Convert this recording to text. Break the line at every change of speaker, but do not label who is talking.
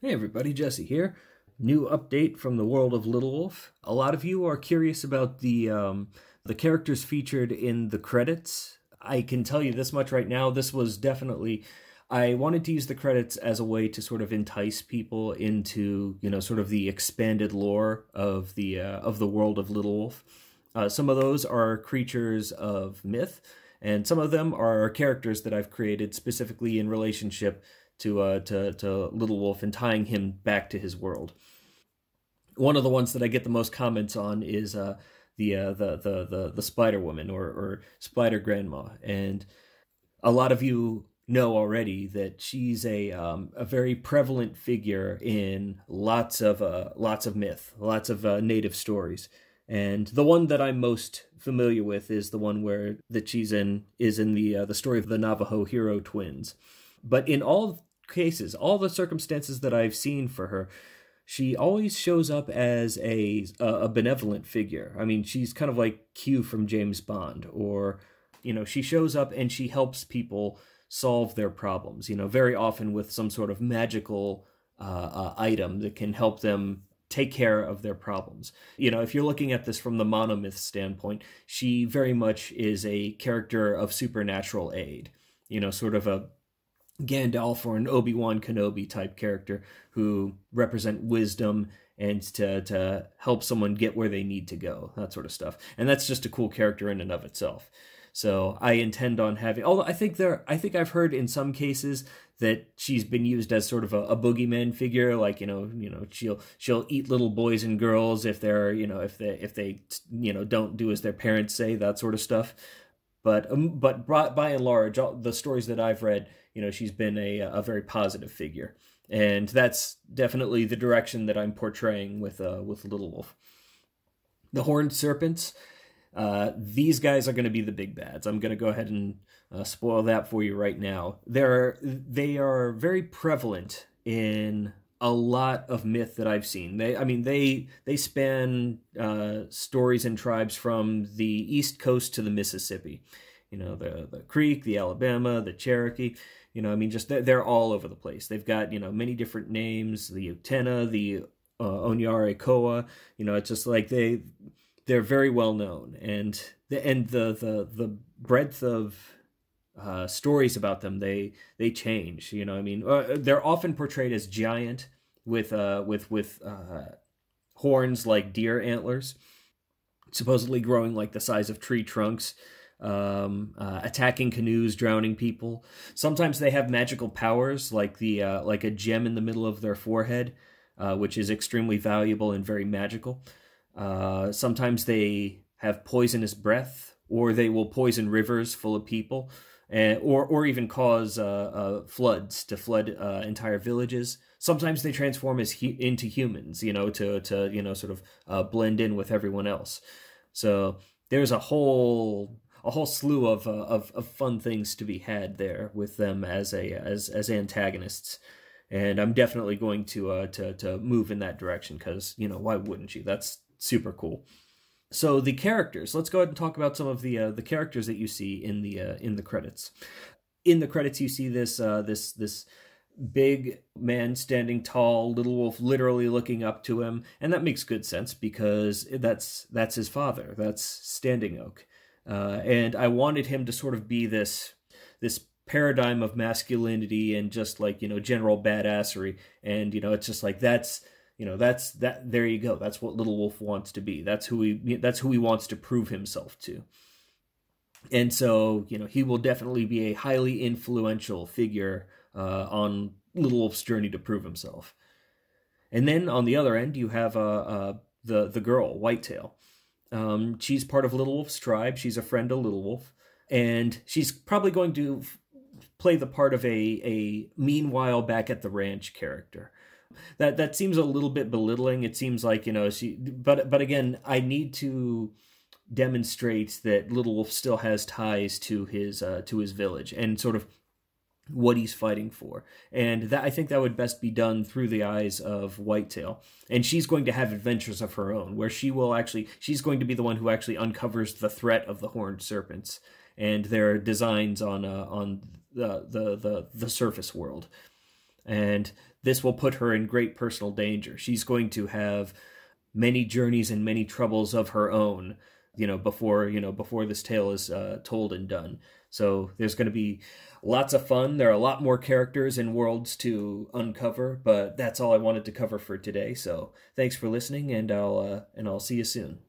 Hey everybody, Jesse here. New update from the world of Little Wolf. A lot of you are curious about the characters featured in the credits. I can tell you this much right now. This was definitely I wanted to use the credits as a way to sort of entice people into, sort of the expanded lore of the world of Little Wolf. Some of those are creatures of myth, and some of them are characters that I've created specifically in relationship to Little Wolf and tying him back to his world. One of the ones that I get the most comments on is the Spider Woman or Spider Grandma, and a lot of you know already that she's a very prevalent figure in lots of myth, lots of native stories. And the one that I'm most familiar with is the one where that she's in is in the story of the Navajo hero twins. But in all cases, all the circumstances that I've seen for her, she always shows up as a benevolent figure. I mean, she's kind of like Q from James Bond, or she shows up and she helps people solve their problems. Very often with some sort of magical item that can help them take care of their problems. If you're looking at this from the monomyth standpoint, she very much is a character of supernatural aid. Sort of a Gandalf or an Obi-Wan Kenobi type character who represent wisdom and to help someone get where they need to go, that sort of stuff. And that's just a cool character in and of itself. So I intend on having, although I think I've heard in some cases that she's been used as sort of a boogeyman figure, like she'll eat little boys and girls if they're if they don't do as their parents say, that sort of stuff. But by and large, all the stories that I've read, she's been a very positive figure, and that's definitely the direction that I'm portraying with Little Wolf. The horned serpents, these guys are going to be the big bads. I'm going to go ahead and spoil that for you right now. They are very prevalent in a lot of myth that I've seen. They span stories and tribes from the East Coast to the Mississippi. The Creek, the Alabama, the Cherokee. Just they're all over the place. They've got many different names. The Utena, the Onyare Koa. It's just like they're very well known, and the breadth of stories about them, they change. They're often portrayed as giant with horns like deer antlers, supposedly growing like the size of tree trunks, attacking canoes, drowning people. Sometimes they have magical powers, like like a gem in the middle of their forehead, which is extremely valuable and very magical. Sometimes they have poisonous breath, or they will poison rivers full of people, or even cause floods to flood entire villages. Sometimes they transform into humans, to sort of blend in with everyone else. So there's a whole slew of fun things to be had there with them as antagonists. And I'm definitely going to move in that direction because why wouldn't you? That's super cool. So the characters. Let's go ahead and talk about some of the characters that you see in the credits. In the credits, you see this big man standing tall, Little Wolf literally looking up to him, and that makes good sense because that's his father. That's Standing Oak, and I wanted him to sort of be this paradigm of masculinity and just like general badassery, and it's just like that's there you go. That's what Little Wolf wants to be. That's who he wants to prove himself to. And so, he will definitely be a highly influential figure on Little Wolf's journey to prove himself. And then on the other end, you have the girl, Whitetail. She's part of Little Wolf's tribe. She's a friend of Little Wolf, and she's probably going to play the part of a meanwhile back at the ranch character. That seems a little bit belittling. It seems like but again, I need to demonstrate that Little Wolf still has ties to his village and sort of what he's fighting for. And that I think that would best be done through the eyes of Whitetail. And she's going to have adventures of her own where she's going to be the one who actually uncovers the threat of the horned serpents and their designs on the surface world. And this will put her in great personal danger. She's going to have many journeys and many troubles of her own, before this tale is told and done. So there's going to be lots of fun. There are a lot more characters and worlds to uncover, but that's all I wanted to cover for today. So thanks for listening, and I'll see you soon.